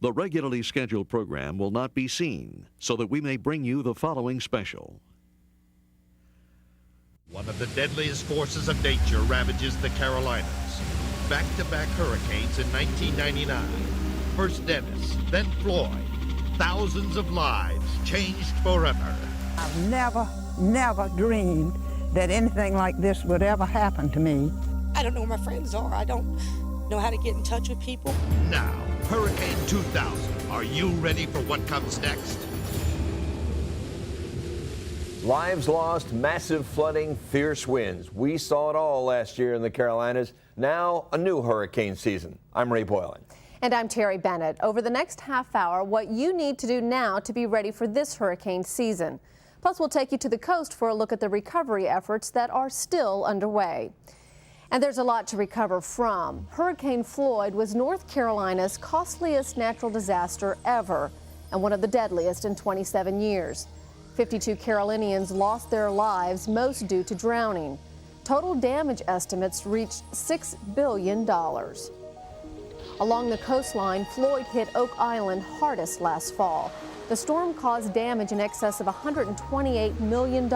The regularly scheduled program will not be seen, so that we may bring you the following special. One of the deadliest forces of nature ravages the Carolinas. Back-to-back hurricanes in 1999. First Dennis, then Floyd. Thousands of lives changed forever. I've never dreamed that anything like this would ever happen to me. I don't know where my friends are. I don't know how to get in touch with people. Now, Hurricane 2000. Are you ready for what comes next? Lives lost, massive flooding, fierce winds. We saw it all last year in the Carolinas. Now, a new hurricane season. I'm Ray Boylan. And I'm Terry Bennett. Over the next half hour, what you need to do now to be ready for this hurricane season. Plus, we'll take you to the coast for a look at the recovery efforts that are still underway. And there's a lot to recover from. Hurricane Floyd was North Carolina's costliest natural disaster ever, and one of the deadliest in 27 years. 52 Carolinians lost their lives, most due to drowning. Total damage estimates reached $6 billion. Along the coastline, Floyd hit Oak Island hardest last fall. The storm caused damage in excess of $128 million,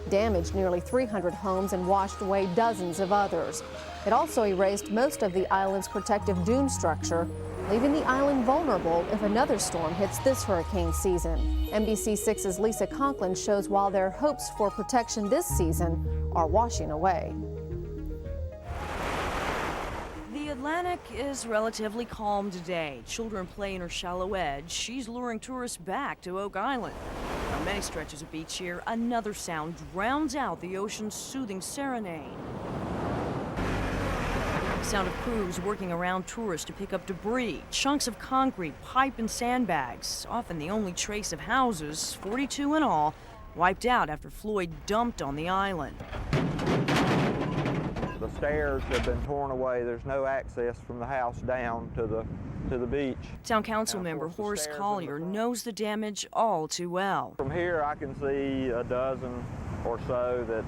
damaged nearly 300 homes and washed away dozens of others. It also erased most of the island's protective dune structure, leaving the island vulnerable if another storm hits this hurricane season. NBC6's Lisa Conklin shows why their hopes for protection this season are washing away. The Atlantic is relatively calm today. Children play in her shallow edge. She's luring tourists back to Oak Island. On many stretches of beach here, another sound drowns out the ocean's soothing serenade. The sound of crews working around tourists to pick up debris, chunks of concrete, pipe and sandbags, often the only trace of houses, 42 in all, wiped out after Floyd dumped on the island. The stairs have been torn away. There's no access from the house down to the beach. Town council member Horace Collier knows the damage all too well. From here I can see a dozen or so that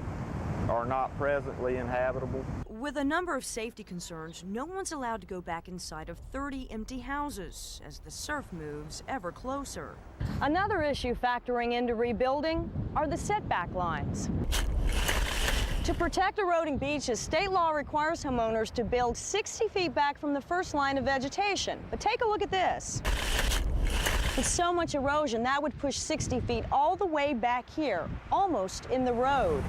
are not presently inhabitable. With a number of safety concerns, no one's allowed to go back inside of 30 empty houses as the surf moves ever closer. Another issue factoring into rebuilding are the setback lines. To protect eroding beaches, state law requires homeowners to build 60 feet back from the first line of vegetation. But take a look at this. With so much erosion, that would push 60 feet all the way back here, almost in the road.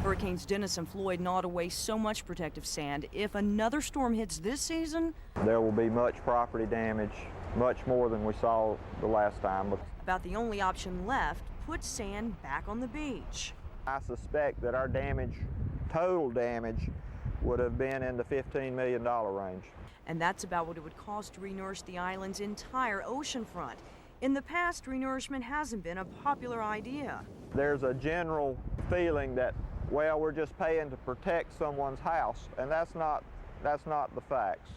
Hurricanes Dennis and Floyd gnawed away so much protective sand. If another storm hits this season, there will be much property damage, much more than we saw the last time. About the only option left, put sand back on the beach. I suspect that our damage, total damage, would have been in the $15 million range. And that's about what it would cost to renourish the island's entire oceanfront. In the past, renourishment hasn't been a popular idea. There's a general feeling that, well, we're just paying to protect someone's house, and that's not the facts.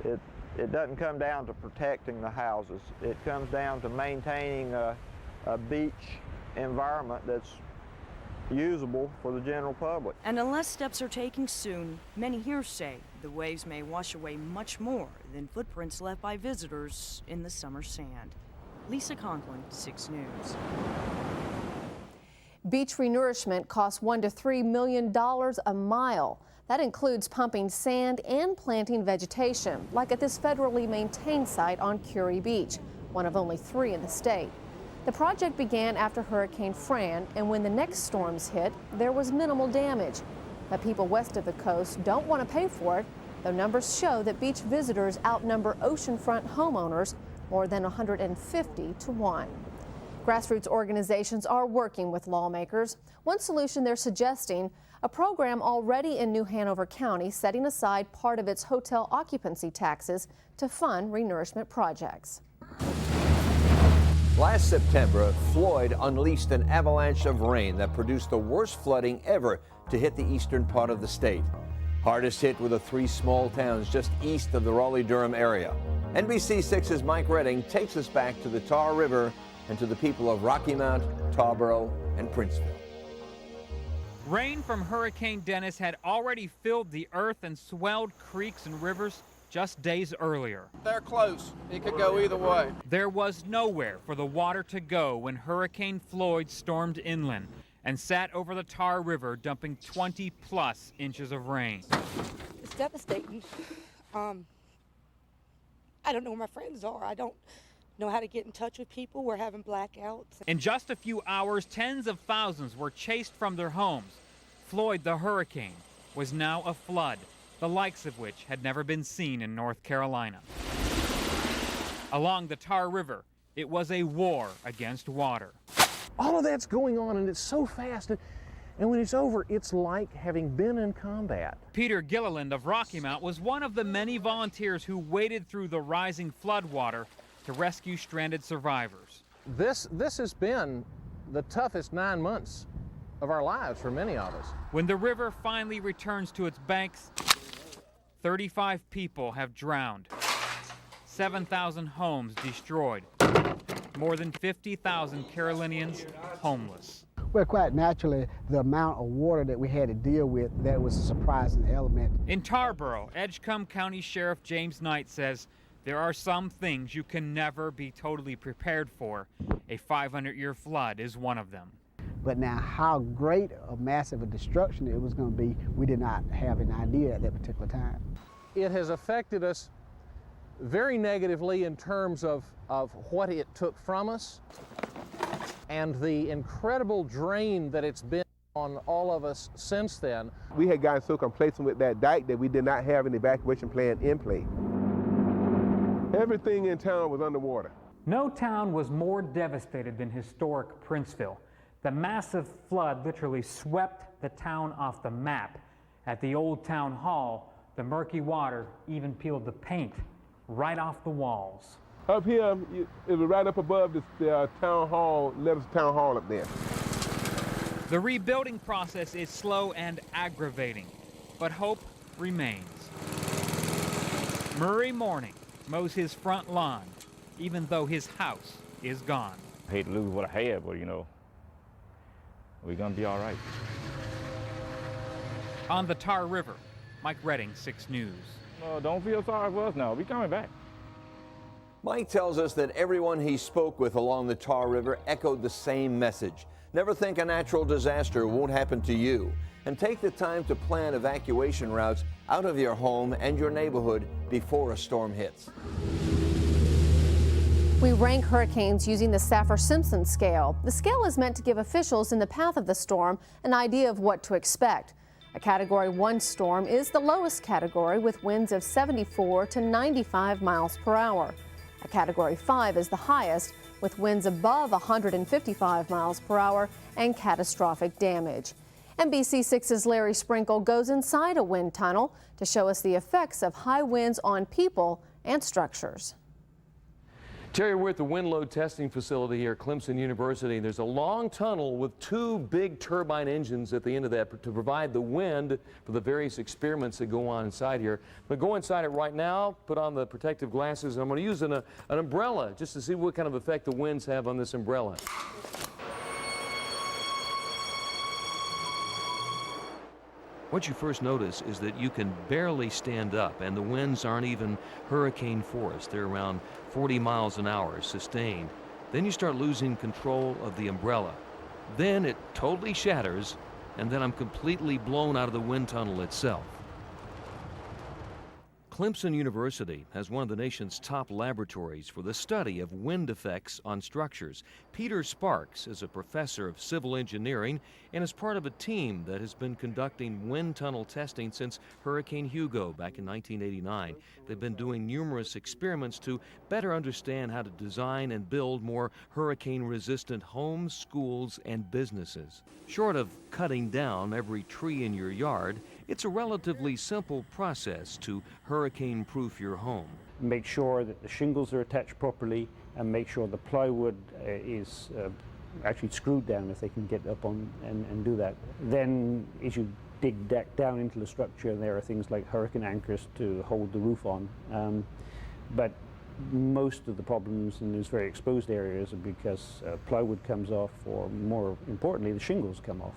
It doesn't come down to protecting the houses. It comes down to maintaining a beach environment that's usable for the general public. And unless steps are taken soon, many here say the waves may wash away much more than footprints left by visitors in the summer sand. Lisa Conklin, 6 News. Beach renourishment costs $1 to $3 million a mile. That includes pumping sand and planting vegetation, like at this federally maintained site on Curie Beach, one of only 3 in the state. The project began after Hurricane Fran, and when the next storms hit, there was minimal damage. But people west of the coast don't want to pay for it, though numbers show that beach visitors outnumber oceanfront homeowners more than 150 to 1. Grassroots organizations are working with lawmakers. One solution they're suggesting, a program already in New Hanover County setting aside part of its hotel occupancy taxes to fund renourishment projects. Last September, Floyd unleashed an avalanche of rain that produced the worst flooding ever to hit the eastern part of the state. Hardest hit were the 3 small towns just east of the Raleigh-Durham area. NBC6's Mike Redding takes us back to the Tar River and to the people of Rocky Mount, Tarboro, and Princeville. Rain from Hurricane Dennis had already filled the earth and swelled creeks and rivers, just days earlier. They're close. It could go either way. There was nowhere for the water to go when Hurricane Floyd stormed inland and sat over the Tar River, dumping 20-plus inches of rain. It's devastating. I don't know where my friends are. I don't know how to get in touch with people. We're having blackouts. In just a few hours, tens of thousands were chased from their homes. Floyd, the hurricane, was now a flood, the likes of which had never been seen in North Carolina. Along the Tar River, it was a war against water. All of that's going on, and it's so fast. And when it's over, it's like having been in combat. Peter Gilliland of Rocky Mount was one of the many volunteers who waded through the rising floodwater to rescue stranded survivors. This has been the toughest 9 months of our lives for many of us. When the river finally returns to its banks, 35 people have drowned, 7,000 homes destroyed, more than 50,000 Carolinians homeless. Well, quite naturally, the amount of water that we had to deal with, that was a surprising element. In Tarboro, Edgecombe County Sheriff James Knight says there are some things you can never be totally prepared for. A 500-year flood is one of them. But now how great a massive a destruction it was going to be, we did not have an idea at that particular time. It has affected us very negatively in terms of what it took from us and the incredible drain that it's been on all of us since then. We had gotten so complacent with that dike that we did not have an evacuation plan in place. Everything in town was underwater. No town was more devastated than historic Princeville. The massive flood literally swept the town off the map. At the old town hall, the murky water even peeled the paint right off the walls. Up here, it was right up above the town hall, Letters Town Hall up there. The rebuilding process is slow and aggravating, but hope remains. Murray Morning mows his front lawn, even though his house is gone. I hate to lose what I had, but you know, we're gonna be all right. On the Tar River, Mike Redding, 6 News. Don't feel sorry for us now. We're coming back. Mike tells us that everyone he spoke with along the Tar River echoed the same message. Never think a natural disaster won't happen to you. And take the time to plan evacuation routes out of your home and your neighborhood before a storm hits. We rank hurricanes using the Saffir-Simpson scale. The scale is meant to give officials in the path of the storm an idea of what to expect. A Category 1 storm is the lowest category with winds of 74 to 95 miles per hour. A Category 5 is the highest with winds above 155 miles per hour and catastrophic damage. NBC6's Larry Sprinkle goes inside a wind tunnel to show us the effects of high winds on people and structures. Terry, we're at the wind load testing facility here at Clemson University. There's a long tunnel with 2 big turbine engines at the end of that to provide the wind for the various experiments that go on inside here. I'm going to go inside it right now, put on the protective glasses, and I'm going to use an umbrella just to see what kind of effect the winds have on this umbrella. What you first notice is that you can barely stand up, and the winds aren't even hurricane force. They're around 40 miles an hour, sustained. Then you start losing control of the umbrella. Then it totally shatters, and then I'm completely blown out of the wind tunnel itself. Clemson University has one of the nation's top laboratories for the study of wind effects on structures. Peter Sparks is a professor of civil engineering and is part of a team that has been conducting wind tunnel testing since Hurricane Hugo back in 1989. They've been doing numerous experiments to better understand how to design and build more hurricane-resistant homes, schools, and businesses. Short of cutting down every tree in your yard, it's a relatively simple process to hurricane-proof your home. Make sure that the shingles are attached properly and make sure the plywood is actually screwed down if they can get up on and do that. Then as you dig down into the structure, there are things like hurricane anchors to hold the roof on. But most of the problems in these very exposed areas are because plywood comes off, or more importantly, the shingles come off.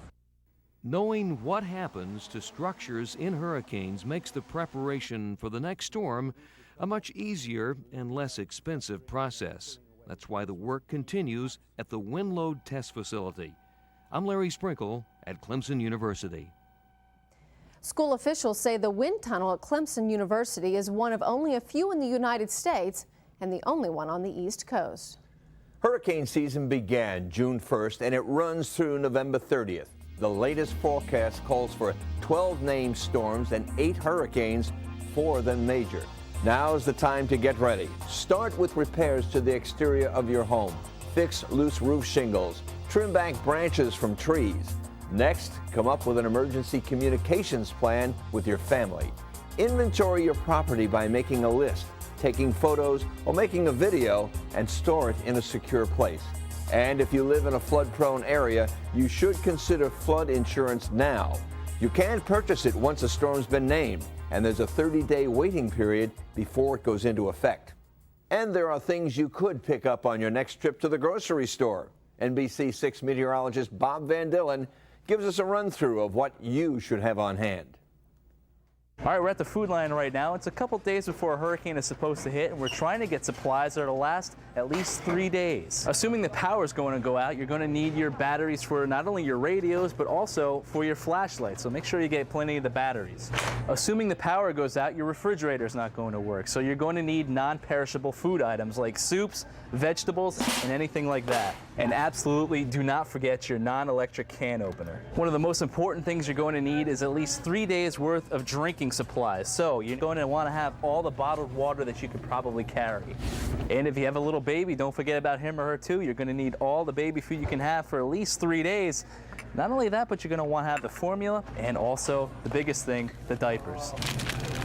Knowing what happens to structures in hurricanes makes the preparation for the next storm a much easier and less expensive process. That's why the work continues at the Wind Load Test Facility. I'm Larry Sprinkle at Clemson University. School officials say the wind tunnel at Clemson University is one of only a few in the United States and the only one on the East Coast. Hurricane season began June 1st and it runs through November 30th. The latest forecast calls for 12 named storms and 8 hurricanes, 4 of them major. Now's the time to get ready. Start with repairs to the exterior of your home. Fix loose roof shingles. Trim back branches from trees. Next, come up with an emergency communications plan with your family. Inventory your property by making a list, taking photos, or making a video, and store it in a secure place. And if you live in a flood-prone area, you should consider flood insurance now. You can purchase it once a storm's been named, and there's a 30-day waiting period before it goes into effect. And there are things you could pick up on your next trip to the grocery store. NBC6 meteorologist Bob Van Dillen gives us a run-through of what you should have on hand. All right, we're at the food line right now. It's a couple days before a hurricane is supposed to hit, and we're trying to get supplies that'll last at least 3 days. Assuming the power is going to go out, you're going to need your batteries for not only your radios, but also for your flashlights. So make sure you get plenty of the batteries. Assuming the power goes out, your refrigerator is not going to work. So you're going to need non-perishable food items like soups, vegetables, and anything like that. And absolutely do not forget your non-electric can opener. One of the most important things you're going to need is at least 3 days worth of drinking supplies. So you're going to want to have all the bottled water that you could probably carry. And if you have a little baby, don't forget about him or her too. You're going to need all the baby food you can have for at least 3 days. Not only that, but you're going to want to have the formula and also the biggest thing, the diapers.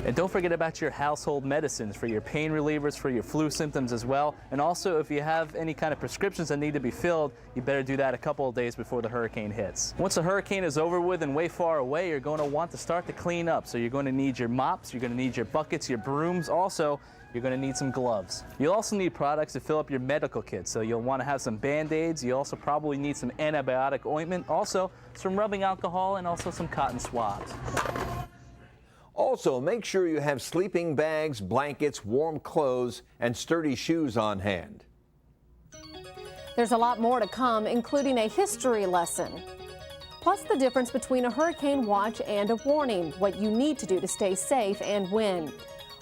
And don't forget about your household medicines for your pain relievers, for your flu symptoms as well. And also, if you have any kind of prescriptions that need to be filled, you better do that a couple of days before the hurricane hits. Once the hurricane is over with and way far away, you're going to want to start to clean up. So you're going to need your mops, you're going to need your buckets, your brooms. Also, you're going to need some gloves. You'll also need products to fill up your medical kit. So you'll want to have some Band-Aids. You also probably need some antibiotic ointment, also some rubbing alcohol, and also some cotton swabs. Also, make sure you have sleeping bags, blankets, warm clothes, and sturdy shoes on hand. There's a lot more to come, including a history lesson. Plus the difference between a hurricane watch and a warning, what you need to do to stay safe and when.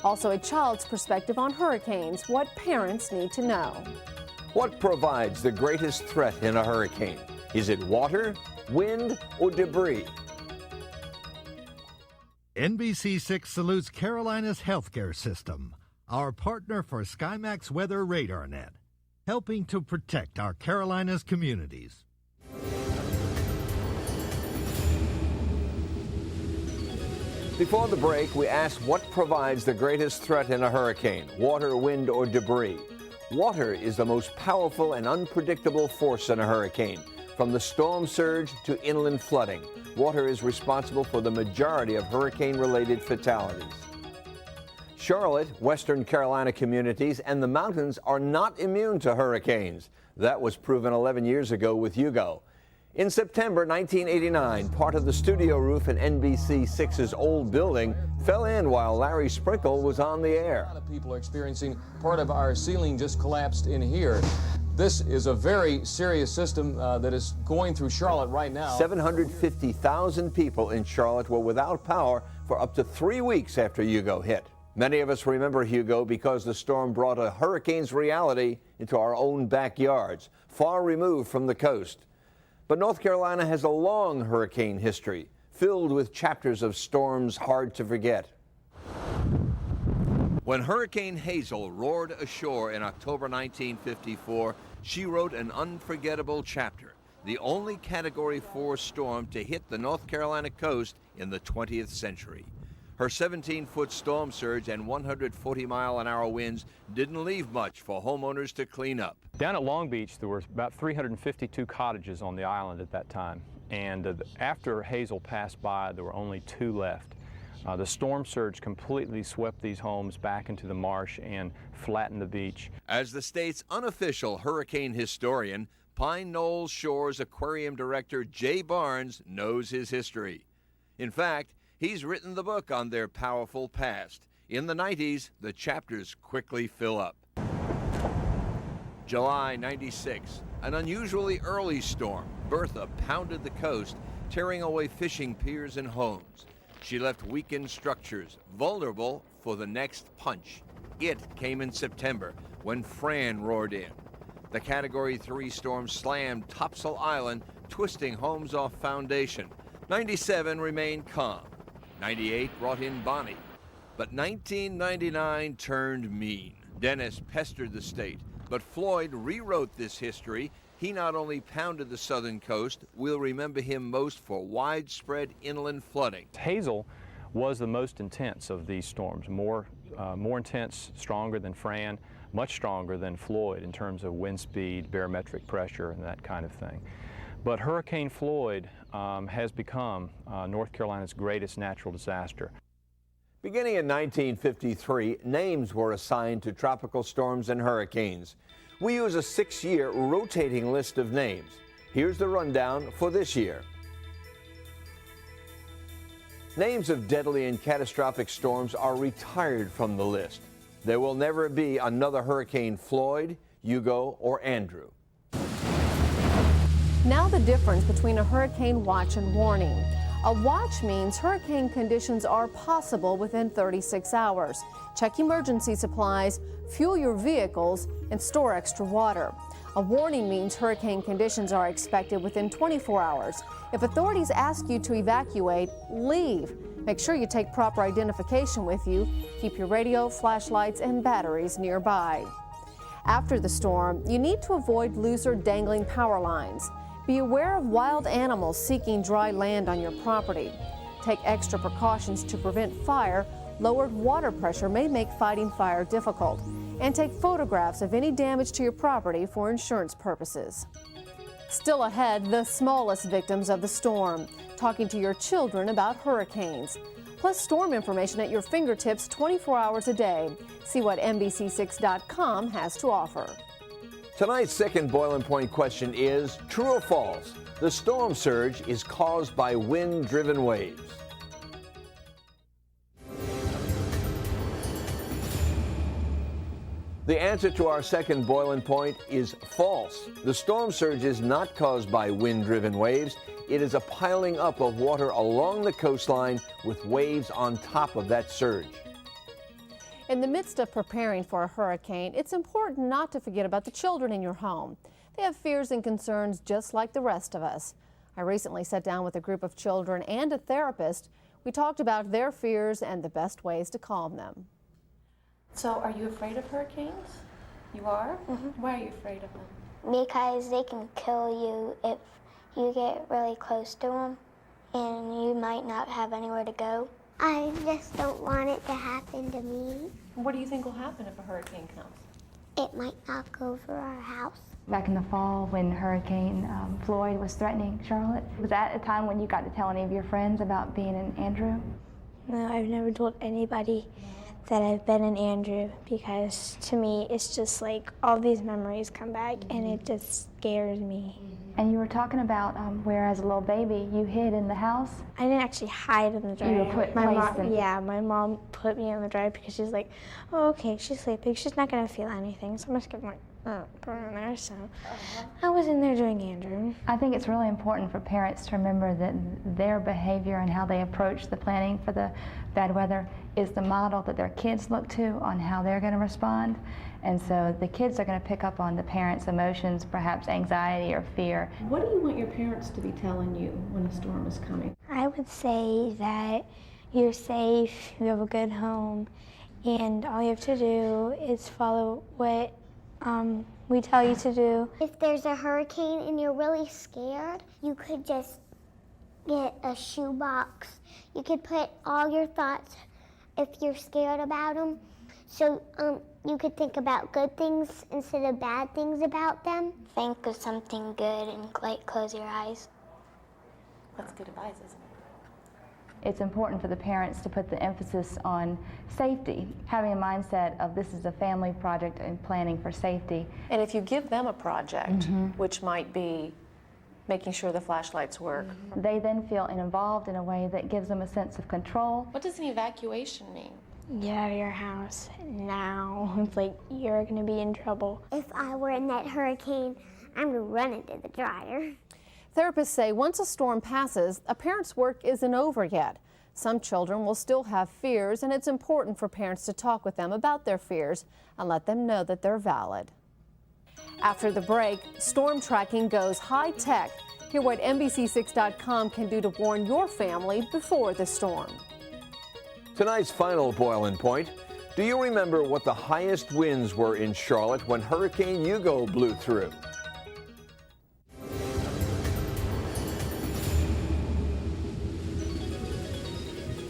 Also a child's perspective on hurricanes, what parents need to know. What provides the greatest threat in a hurricane? Is it water, wind, or debris? NBC6 salutes Carolina's healthcare system, our partner for SkyMax Weather RadarNet, helping to protect our Carolinas communities. Before the break, we asked what provides the greatest threat in a hurricane, water, wind, or debris. Water is the most powerful and unpredictable force in a hurricane. From the storm surge to inland flooding, water is responsible for the majority of hurricane-related fatalities. Charlotte, Western Carolina communities, and the mountains are not immune to hurricanes. That was proven 11 years ago with Hugo. In September 1989, part of the studio roof in NBC6's old building fell in while Larry Sprinkle was on the air. A lot of people are experiencing part of our ceiling just collapsed in here. This is a very serious system that is going through Charlotte right now. 750,000 people in Charlotte were without power for up to 3 weeks after Hugo hit. Many of us remember Hugo because the storm brought a hurricane's reality into our own backyards, far removed from the coast. But North Carolina has a long hurricane history, filled with chapters of storms hard to forget. When Hurricane Hazel roared ashore in October 1954, she wrote an unforgettable chapter, the only Category 4 storm to hit the North Carolina coast in the 20th century. Her 17-foot storm surge and 140-mile-an-hour winds didn't leave much for homeowners to clean up. Down at Long Beach, there were about 352 cottages on the island at that time. And after Hazel passed by, there were only 2 left. The storm surge completely swept these homes back into the marsh and flattened the beach. As the state's unofficial hurricane historian, Pine Knoll Shores Aquarium director Jay Barnes knows his history. In fact, he's written the book on their powerful past. In the 90s, the chapters quickly fill up. July '96, an unusually early storm, Bertha, pounded the coast, tearing away fishing piers and homes. She left weakened structures, vulnerable for the next punch. It came in September, when Fran roared in. The Category 3 storm slammed Topsail Island, twisting homes off foundation. 97 remained calm. 98 brought in Bonnie. But 1999 turned mean. Dennis pestered the state, but Floyd rewrote this history. He not only pounded the southern coast, we'll remember him most for widespread inland flooding. Hazel was the most intense of these storms, more intense, stronger than Fran, much stronger than Floyd in terms of wind speed, barometric pressure, and that kind of thing. But Hurricane Floyd has become North Carolina's greatest natural disaster. Beginning in 1953, names were assigned to tropical storms and hurricanes. We use a 6-year rotating list of names. Here's the rundown for this year. Names of deadly and catastrophic storms are retired from the list. There will never be another Hurricane Floyd, Hugo, or Andrew. Now the difference between a hurricane watch and warning. A watch means hurricane conditions are possible within 36 hours. Check emergency supplies, fuel your vehicles, and store extra water. A warning means hurricane conditions are expected within 24 hours. If authorities ask you to evacuate, leave. Make sure you take proper identification with you. Keep your radio, flashlights, and batteries nearby. After the storm, you need to avoid loose or dangling power lines. Be aware of wild animals seeking dry land on your property. Take extra precautions to prevent fire. Lowered water pressure may make fighting fire difficult. And take photographs of any damage to your property for insurance purposes. Still ahead, the smallest victims of the storm. Talking to your children about hurricanes. Plus storm information at your fingertips 24 hours a day. See what NBC6.com has to offer. Tonight's second boiling point question is, true or false? The storm surge is caused by wind-driven waves. The answer to our second boiling point is false. The storm surge is not caused by wind-driven waves. It is a piling up of water along the coastline with waves on top of that surge. In the midst of preparing for a hurricane, it's important not to forget about the children in your home. They have fears and concerns just like the rest of us. I recently sat down with a group of children and a therapist. We talked about their fears and the best ways to calm them. So are you afraid of hurricanes? You are? Mm-hmm. Why are you afraid of them? Because they can kill you if you get really close to them and you might not have anywhere to go. I just don't want it to happen to me. What do you think will happen if a hurricane comes? It might knock over our house. Back in the fall when Hurricane Floyd was threatening Charlotte, was that a time when you got to tell any of your friends about being in Andrew? No, I've never told anybody that I've been in Andrew because to me it's just like all these memories come back and it just scares me. And you were talking about where as a little baby you hid in the house? I didn't actually hide in the dryer. You were put placed in... Yeah, my mom put me in the dryer because she's like, oh, okay, she's sleeping, she's not gonna feel anything, so I'm just gonna put her in there. So I was in there doing Andrew. I think it's really important for parents to remember that their behavior and how they approach the planning for the bad weather is the model that their kids look to on how they're going to respond. And so the kids are going to pick up on the parents' emotions, perhaps anxiety or fear. What do you want your parents to be telling you when a storm is coming? I would say that you're safe, you have a good home, and all you have to do is follow what we tell you to do. If there's a hurricane and you're really scared, you could just get a shoebox. You could put all your thoughts if you're scared about them. So you could think about good things instead of bad things about them. Think of something good and close your eyes. That's good advice, isn't it? it's important for the parents to put the emphasis on safety, having a mindset of this is a family project and planning for safety. And if you give them a project, which might be making sure the flashlights work, they then feel involved in a way that gives them a sense of control. What does an evacuation mean? Get out of your house now. It's like you're gonna be in trouble. If I were in that hurricane, I'm gonna run into the dryer. Therapists say once a storm passes, a parent's work isn't over yet. Some children will still have fears, and it's important for parents to talk with them about their fears and let them know that they're valid. After the break, storm tracking goes high-tech. Hear what NBC6.com can do to warn your family before the storm. Tonight's final boiling point. Do you remember what the highest winds were in Charlotte when Hurricane Hugo blew through?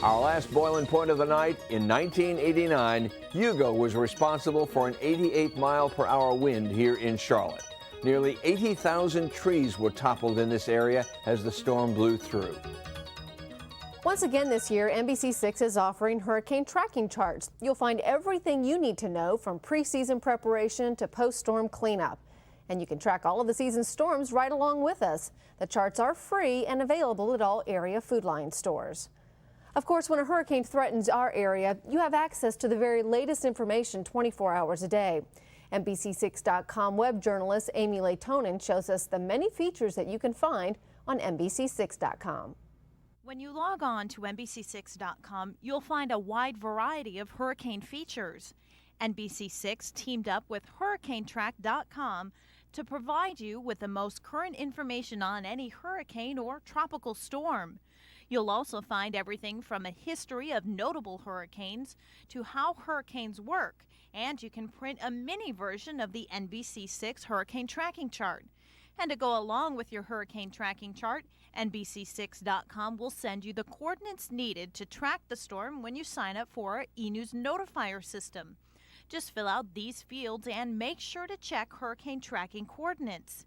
Our last boiling point of the night, in 1989, Hugo was responsible for an 88-mile-per-hour wind here in Charlotte. Nearly 80,000 trees were toppled in this area as the storm blew through. Once again this year, NBC6 is offering hurricane tracking charts. You'll find everything you need to know from preseason preparation to post-storm cleanup. And you can track all of the season's storms right along with us. The charts are free and available at all area Food Lion stores. Of course, when a hurricane threatens our area, you have access to the very latest information 24 hours a day. NBC6.com web journalist Amy Laytonen shows us the many features that you can find on NBC6.com. When you log on to NBC6.com, you'll find a wide variety of hurricane features. NBC6 teamed up with HurricaneTrack.com to provide you with the most current information on any hurricane or tropical storm. You'll also find everything from a history of notable hurricanes to how hurricanes work, and you can print a mini version of the NBC6 Hurricane Tracking Chart. And to go along with your hurricane tracking chart, NBC6.com will send you the coordinates needed to track the storm when you sign up for our e-News notifier system. Just fill out these fields and make sure to check hurricane tracking coordinates.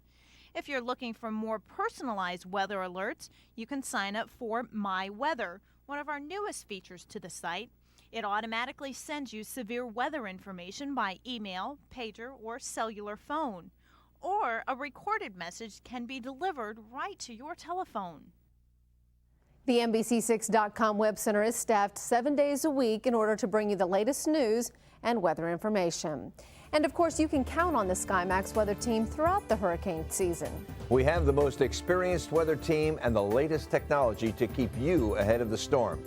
If you're looking for more personalized weather alerts, you can sign up for My Weather, one of our newest features to the site. It automatically sends you severe weather information by email, pager, or cellular phone. Or a recorded message can be delivered right to your telephone. The NBC6.com Web Center is staffed 7 days a week in order to bring you the latest news and weather information. And of course, you can count on the SkyMax weather team throughout the hurricane season. We have the most experienced weather team and the latest technology to keep you ahead of the storm.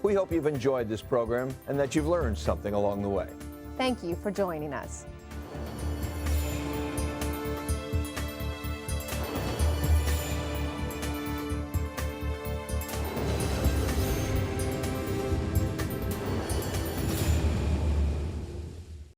We hope you've enjoyed this program and that you've learned something along the way. Thank you for joining us.